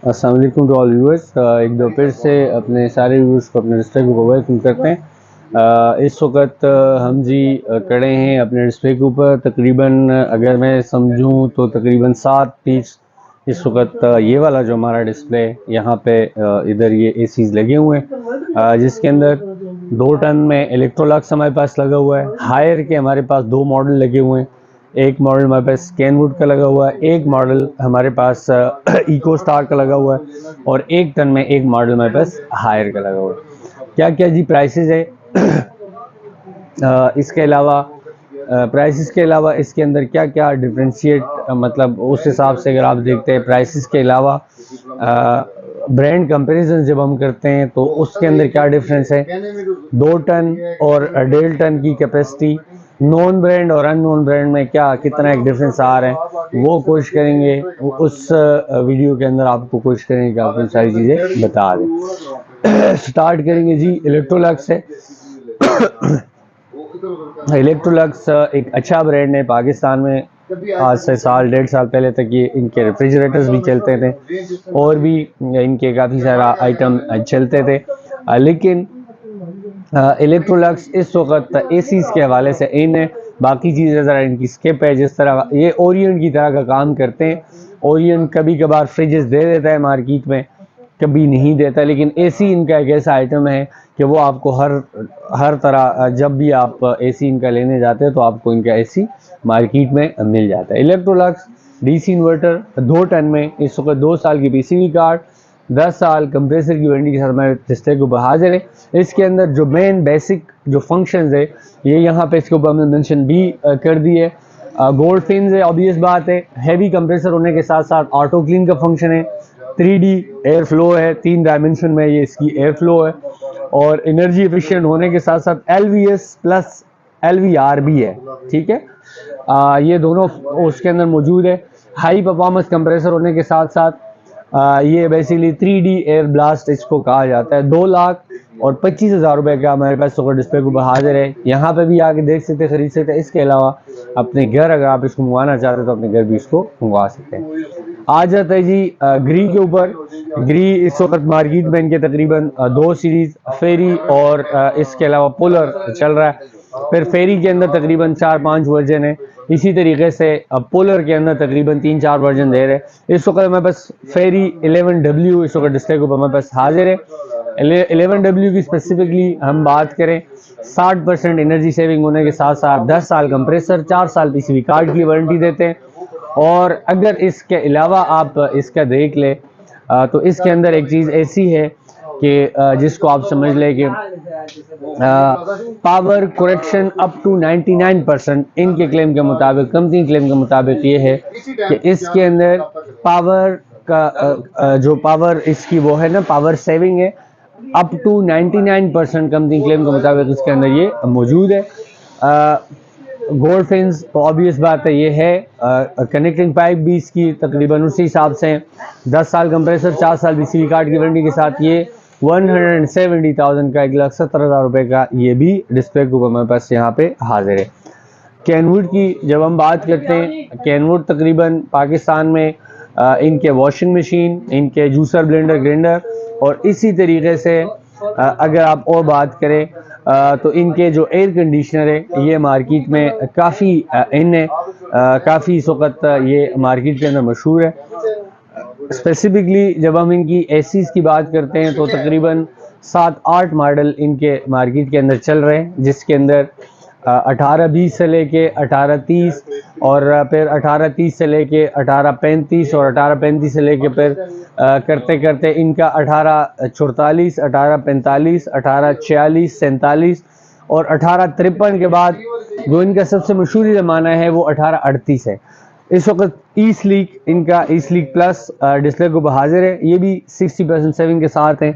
अस्सलाम वालेकुम to all viewers. एक बार फिर से अपने सारे व्यूअर्स को अपने डिस्प्ले को वेलकम करते हैं। इस वक्त हम जी खड़े हैं अपने डिस्प्ले के ऊपर। तकरीबन अगर मैं समझूं तो तकरीबन 7 पीस इस वक्त ये वाला जो हमारा डिस्प्ले यहाँ पे इधर ये एसीज लगे हुए हैं, जिसके अंदर 2 टन में इलेक्ट्रोलक्स हमारे पास लगा हुआ है। हायर के हमारे पास 2 मॉडल लगे हुए हैं। एक मॉडल हमारे पास कैनवुड का लगा हुआ है, एक मॉडल हमारे पास इको स्टार का लगा हुआ है और 1 टन में एक मॉडल हमारे पास हायर का लगा हुआ है। क्या क्या जी प्राइसेस है इसके अलावा प्राइसेस के अलावा इसके अंदर क्या क्या डिफ्रेंशिएट मतलब उस हिसाब से अगर आप देखते हैं प्राइसेस के अलावा ब्रांड कंपैरिजन जब हम करते हैं तो उसके अंदर क्या डिफरेंस है। 2 टन और 1.5 टन की कैपेसिटी, नॉन ब्रांड और अननोन ब्रांड में क्या कितना एक डिफरेंस आ रहा है वो कोशिश करेंगे उस वीडियो के अंदर आपको कोशिश करेंगे कि आपको सारी चीज़ें बता दें। स्टार्ट करेंगे जी इलेक्ट्रोलक्स से। इलेक्ट्रोलक्स एक अच्छा ब्रांड है पाकिस्तान में। आज से साल 1.5 साल पहले तक ये इनके रेफ्रिजरेटर्स भी चलते थे और भी इनके काफ़ी सारा आइटम चलते थे, लेकिन इलेक्ट्रोलक्स इस वक्त एसीज के हवाले से इन है। बाकी चीज़ें ज़रा इनकी स्किप है। जिस तरह ये ओरियंट की तरह का काम करते हैं। ओरियंट कभी कभार फ्रिजेस दे देता है मार्केट में, कभी नहीं देता, लेकिन एसी इनका एक ऐसा आइटम है कि वो आपको हर तरह जब भी आप एसी इनका लेने जाते हैं तो आपको इनका एसी मार्केट में मिल जाता है। इलेक्ट्रोलक्स डीसी इन्वर्टर 2 टन में इस वक्त 2 साल की पीसीबी कार्ड, 10 साल कंप्रेसर की वारंटी के साथ हमारे डिस्प्ले के ऊपर हाजिर है। इसके अंदर जो मेन बेसिक जो फंक्शंस है ये यहाँ पे इसके ऊपर हमने मेंशन भी कर दी है। गोल्ड फिन्स है, ऑब्वियस बात है। हैवी कंप्रेसर होने के साथ साथ ऑटो क्लीन का फंक्शन है। 3D एयर फ्लो है, 3 डायमेंशन में ये इसकी एयर फ्लो है और एनर्जी एफिशिएंट होने के साथ साथ LVS प्लस LVR भी है। ठीक है, ये दोनों उसके अंदर मौजूद है। हाई परफॉर्मेंस कंप्रेसर होने के साथ साथ ये बेसिकली 3D एयर ब्लास्ट इसको कहा जाता है। 2,25,000 रुपए का हमारे पास सुपर डिस्प्ले के ऊपर हाजिर है। यहाँ पे भी आके देख सकते, खरीद सकते हैं। इसके अलावा अपने घर अगर आप इसको मंगवाना चाहते हैं तो अपने घर भी इसको मंगवा सकते हैं। आ जाता है जी ग्री के ऊपर। ग्री इस वक्त मार्केट में इनके तकरीबन 2 सीरीज फेरी और इसके अलावा पोलर चल रहा है। फिर फेरी के अंदर तकरीबन 4-5 वर्जन है। इसी तरीके से पोलर के अंदर तकरीबन 3-4 वर्जन दे रहे हैं। इस वक्त हमारे पास फेरी 11W इस वक्त डिस्प्ले के ऊपर हमारे पास हाजिर है। 11W की स्पेसिफिकली हम बात करें 60% एनर्जी सेविंग होने के साथ साथ 10 साल कंप्रेसर, 4 साल पीसीबी कार्ड की वारंटी देते हैं। और अगर इसके अलावा आप इसका देख ले तो इसके अंदर एक चीज़ ऐसी है कि जिसको आप समझ लें कि पावर करेक्शन अप टू 99% इनके क्लेम के मुताबिक, कंपनी क्लेम के मुताबिक ये है कि इसके अंदर पावर का जो पावर इसकी वो है ना पावर सेविंग है अप टू 99% कंपनी क्लेम के मुताबिक इसके अंदर ये मौजूद है। गोल्ड फिन्स ऑब्वियस बात है ये है। कनेक्टिंग पाइप भी इसकी तकरीबन उसी हिसाब से है। 10 साल कंप्रेसर, 4 साल बीसीबी कार्ड की वारंटी के साथ ये 170,000 का 1,70,000 रुपए का ये भी डिस्प्ले के ऊपर हमारे पास यहाँ पे हाजिर है। कैनवुड की जब हम बात करते हैं, कैनवुड तकरीबन पाकिस्तान में इनके वॉशिंग मशीन, इनके जूसर, ब्लेंडर, ग्राइंडर और इसी तरीके से अगर आप और बात करें तो इनके जो एयर कंडीशनर है ये मार्केट में काफ़ी इन है, काफ़ी इस वक्त ये मार्केट के अंदर मशहूर है। स्पेसिफिकली जब हम इनकी एसीज की बात करते हैं तो तकरीबन 7-8 मॉडल इनके मार्केट के अंदर चल रहे हैं, जिसके अंदर 1820 से लेके 1830 और फिर 1830 से लेके 1835 और 1835 से लेके फिर करते करते इनका 1844, 1845, 1846, 47 और 1853 के बाद जो इनका सबसे मशहूर ज़माना है वो 1838 है। इस वक्त ई स्लीक, इनका ई स्लीक प्लस डिस्प्ले के ऊपर हाजिर है। ये भी 60% सेविंग के साथ है।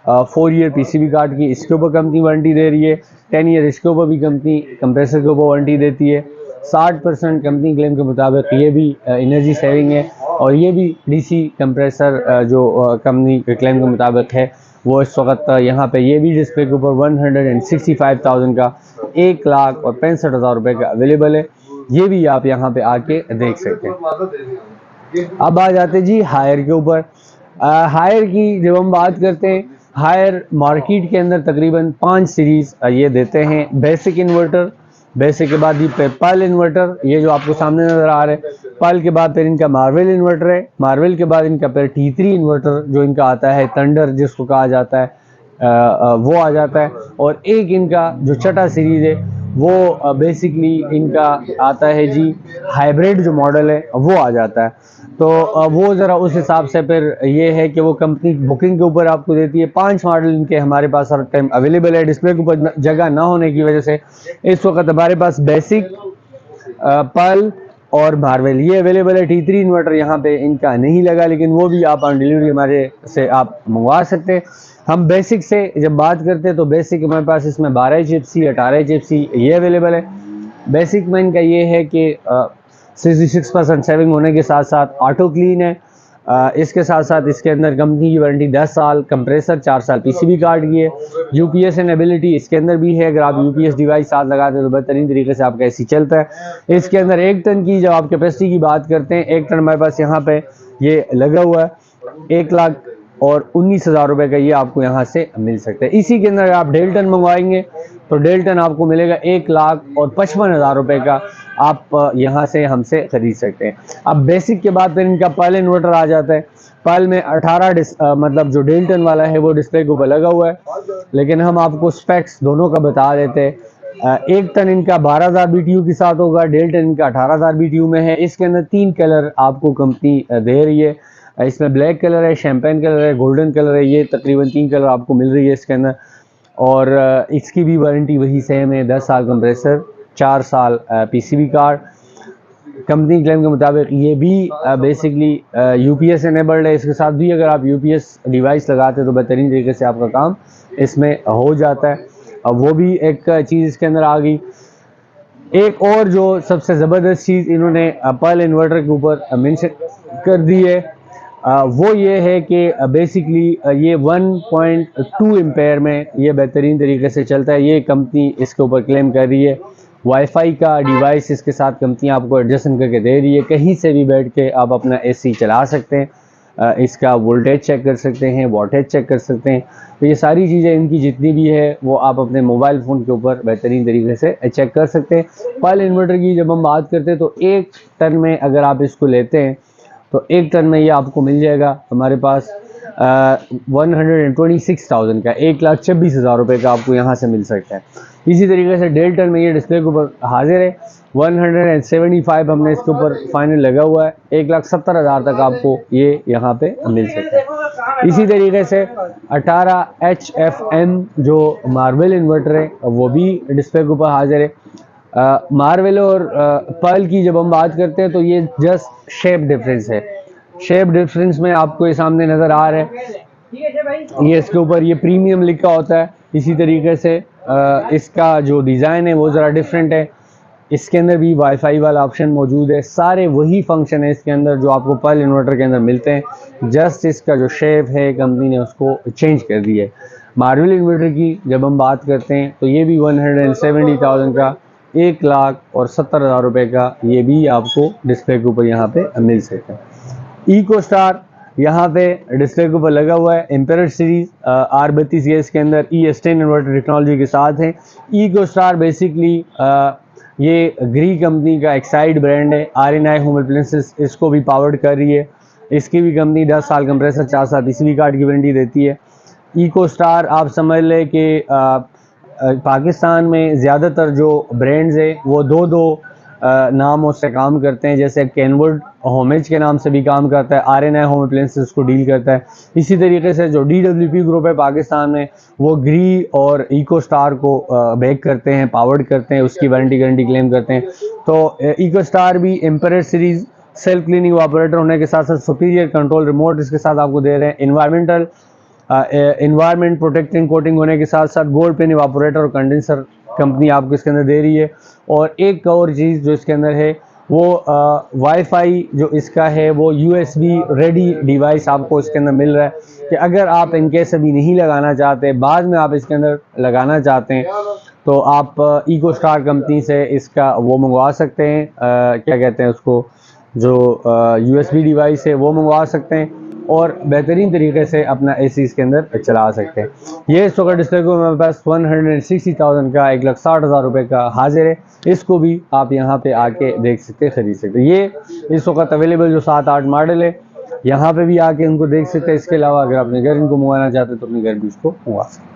4 ईयर पीसीबी कार्ड की इसके ऊपर कंपनी वारंटी दे रही है। 10 ईयर इसके ऊपर भी कंपनी कंप्रेसर के ऊपर वारंटी देती है। 60% कंपनी क्लेम के मुताबिक ये भी एनर्जी सेविंग है और ये भी डीसी कंप्रेसर जो कंपनी के क्लेम के मुताबिक है वो इस वक्त यहाँ पे ये भी डिस्प्ले के ऊपर 165,000 का 1,65,000 रुपये का अवेलेबल है। ये भी आप यहाँ पे आके देख सकते हैं। अब आ जाते जी हायर के ऊपर। हायर की जब हम बात करते हैं, हायर मार्केट के अंदर तकरीबन 5 सीरीज ये देते हैं। बेसिक इन्वर्टर, बेसिक के बाद ये पर्ल इन्वर्टर, ये जो आपको सामने नज़र आ रहा है, पर्ल के बाद फिर इनका मार्वल इन्वर्टर है, मार्वल के बाद इनका फिर T3 इन्वर्टर जो इनका आता है, थंडर जिसको कहा जाता है, वो आ जाता है। और एक इनका जो छठा सीरीज है वो बेसिकली इनका आता है जी, हाइब्रिड जो मॉडल है वो आ जाता है। तो वो ज़रा उस हिसाब से फिर ये है कि वो कंपनी बुकिंग के ऊपर आपको देती है। 5 मॉडल इनके हमारे पास हर टाइम अवेलेबल है। डिस्प्ले के ऊपर जगह ना होने की वजह से इस वक्त हमारे पास बेसिक, पर्ल और मार्वल ये अवेलेबल है। T3 इन्वर्टर यहाँ पे इनका नहीं लगा, लेकिन वो भी आप ऑन डिलीवरी हमारे से आप मंगवा सकते हैं। हम बेसिक से जब बात करते हैं तो बेसिक हमारे पास इसमें 12 चिप्सी, 18 चिप्सी ये अवेलेबल है। बेसिक में इनका ये है कि 66% सेविंग होने के साथ साथ ऑटो क्लीन है। इसके साथ साथ इसके अंदर कंपनी की वारंटी 10 साल, कंप्रेसर 4 साल पीसीबी कार्ड की है। यूपीएस एनेबिलिटी इसके अंदर भी है, अगर आप यूपीएस डिवाइस साथ लगाते हैं तो बेहतरीन तरीके से आपका एसी चलता है। इसके अंदर 1 टन की जब आप कैपेसिटी की बात करते हैं, 1 टन हमारे पास यहाँ पे ये लगा हुआ है, 1,19,000 रुपये का ये आपको यहाँ से मिल सकता है। इसी के अंदर आप 1.5 टन मंगवाएंगे तो 1.5 टन आपको मिलेगा 1,55,000 रुपये का, आप यहाँ से हमसे खरीद सकते हैं। अब बेसिक के बाद फिर इनका पर्ल इन्वर्टर आ जाता है। पर्ल में 18 मतलब जो 1.5 टन वाला है वो डिस्प्ले के ऊपर लगा हुआ है, लेकिन हम आपको स्पेक्स दोनों का बता देते हैं। 1 टन इनका 12,000 BTU के साथ होगा, 1.5 टन इनका 18,000 BTU में है। इसके अंदर 3 कलर आपको कंपनी दे रही है। इसमें ब्लैक कलर है, शैम्पेन कलर है, गोल्डन कलर है, ये तकरीबन 3 कलर आपको मिल रही है इसके अंदर। और इसकी भी वारंटी वही सेम है, 10 साल कंप्रेसर, 4 साल पीसीबी कार्ड। कंपनी क्लेम के मुताबिक ये भी बेसिकली यूपीएस एनेबल्ड है। इसके साथ भी अगर आप यूपीएस डिवाइस लगाते हैं तो बेहतरीन तरीके से आपका काम इसमें हो जाता है। अब वो भी एक चीज़ इसके अंदर आ गई। एक और जो सबसे ज़बरदस्त चीज़ इन्होंने पर्ल इन्वर्टर के ऊपर मेंशन कर दी है, वो ये है कि बेसिकली ये 1.2 एम्पेयर में ये बेहतरीन तरीके से चलता है। ये कंपनी इसके ऊपर क्लेम कर रही है। वाईफाई का डिवाइस इसके साथ कंपनी आपको एडजस्ट करके दे रही है, कहीं से भी बैठ के आप अपना एसी चला सकते हैं। इसका वोल्टेज चेक कर सकते हैं, वाटेज चेक कर सकते हैं। तो ये सारी चीज़ें इनकी जितनी भी है वो आप अपने मोबाइल फ़ोन के ऊपर बेहतरीन तरीके से चेक कर सकते हैं। पर्ल इन्वर्टर की जब हम बात करते हैं तो 1 टन में अगर आप इसको लेते हैं तो 1 टन में ये आपको मिल जाएगा हमारे पास 126,000 का, 1,26,000 रुपये का आपको यहाँ से मिल सकता है। इसी तरीके से 1.5 टन में ये डिस्प्ले के ऊपर हाजिर है। 175 हमने इसके ऊपर फाइनल लगा हुआ है, 1,70,000 तक आपको ये यहाँ पे मिल सकता है। इसी तरीके से 18 HFM जो मार्वल इन्वर्टर है वो भी डिस्प्ले के ऊपर हाजिर है। मार्वल और पर्ल की जब हम बात करते हैं तो ये जस्ट शेप डिफरेंस है। शेप डिफरेंस में आपको ये सामने नज़र आ रहा है, ये इसके ऊपर ये प्रीमियम लिखा होता है। इसी तरीके से इसका जो डिज़ाइन है वो ज़रा डिफरेंट है। इसके अंदर भी वाईफाई वाला ऑप्शन मौजूद है। सारे वही फंक्शन है इसके अंदर जो आपको पर्ल इन्वर्टर के अंदर मिलते हैं, जस्ट इसका जो शेप है कंपनी ने उसको चेंज कर दिया है। मार्वल इन्वर्टर की जब हम बात करते हैं तो ये भी 170,000 का, 1,70,000 रुपये का ये भी आपको डिस्प्ले के ऊपर यहाँ पे मिल सकता है। इको स्टार यहाँ पे डिस्प्ले के ऊपर लगा हुआ है। एम्पेयर सीरीज R32 ये इसके अंदर E10 इन्वर्टर टेक्नोलॉजी के साथ है। इको स्टार बेसिकली ये ग्री कंपनी का एक साइड ब्रांड है। RNI होम अप्लायंसेस इसको भी पावर्ड कर रही है। इसकी भी कंपनी 10 साल कंप्रेसर, 4 साल पीसीबी कार्ड की वारंटी देती है। इको स्टार आप समझ लें कि पाकिस्तान में ज़्यादातर जो ब्रांड्स है वो दो नामों से काम करते हैं। जैसे कैनवुड होमेज के नाम से भी काम करता है, RNI होम अप्लायंसेस को डील करता है। इसी तरीके से जो DWP ग्रुप है पाकिस्तान में वो ग्री और इको स्टार को बैक करते हैं, पावर्ड करते हैं, उसकी वारंटी गारंटी क्लेम करते हैं। तो इको स्टार भी ampere series self cleaning operator होने के साथ साथ सुपीरियर कंट्रोल रिमोट इसके साथ आपको दे रहे हैं। इन्वायरमेंट प्रोटेक्टिंग कोटिंग होने के साथ साथ गोल्ड पेन इवापोरेटर और कंडेंसर कंपनी आपको इसके अंदर दे रही है। और एक और चीज़ जो इसके अंदर है वो वाईफाई जो इसका है वो USB रेडी डिवाइस आपको इसके अंदर मिल रहा है कि अगर आप इनकेस अभी नहीं लगाना चाहते, बाद में आप इसके अंदर लगाना चाहते हैं तो आप इको स्टार कंपनी से इसका वो मंगवा सकते हैं, क्या कहते हैं उसको, जो USB डिवाइस है वो मंगवा सकते हैं। और बेहतरीन तरीके से अपना AC इसके अंदर चला सकते हैं। ये इस वक्त डिस्प्ले को मेरे पास 160,000 का 1,60,000 रुपये का हाजिर है। इसको भी आप यहाँ पे आके देख सकते हैं, खरीद सकते हैं। ये इस वक्त अवेलेबल जो 7-8 मॉडल है यहाँ पे भी आके उनको देख सकते हैं। इसके अलावा अगर अपने घर इनको मंगवाना चाहते हैं तो अपने घर भी उसको मंगवा सकते हैं।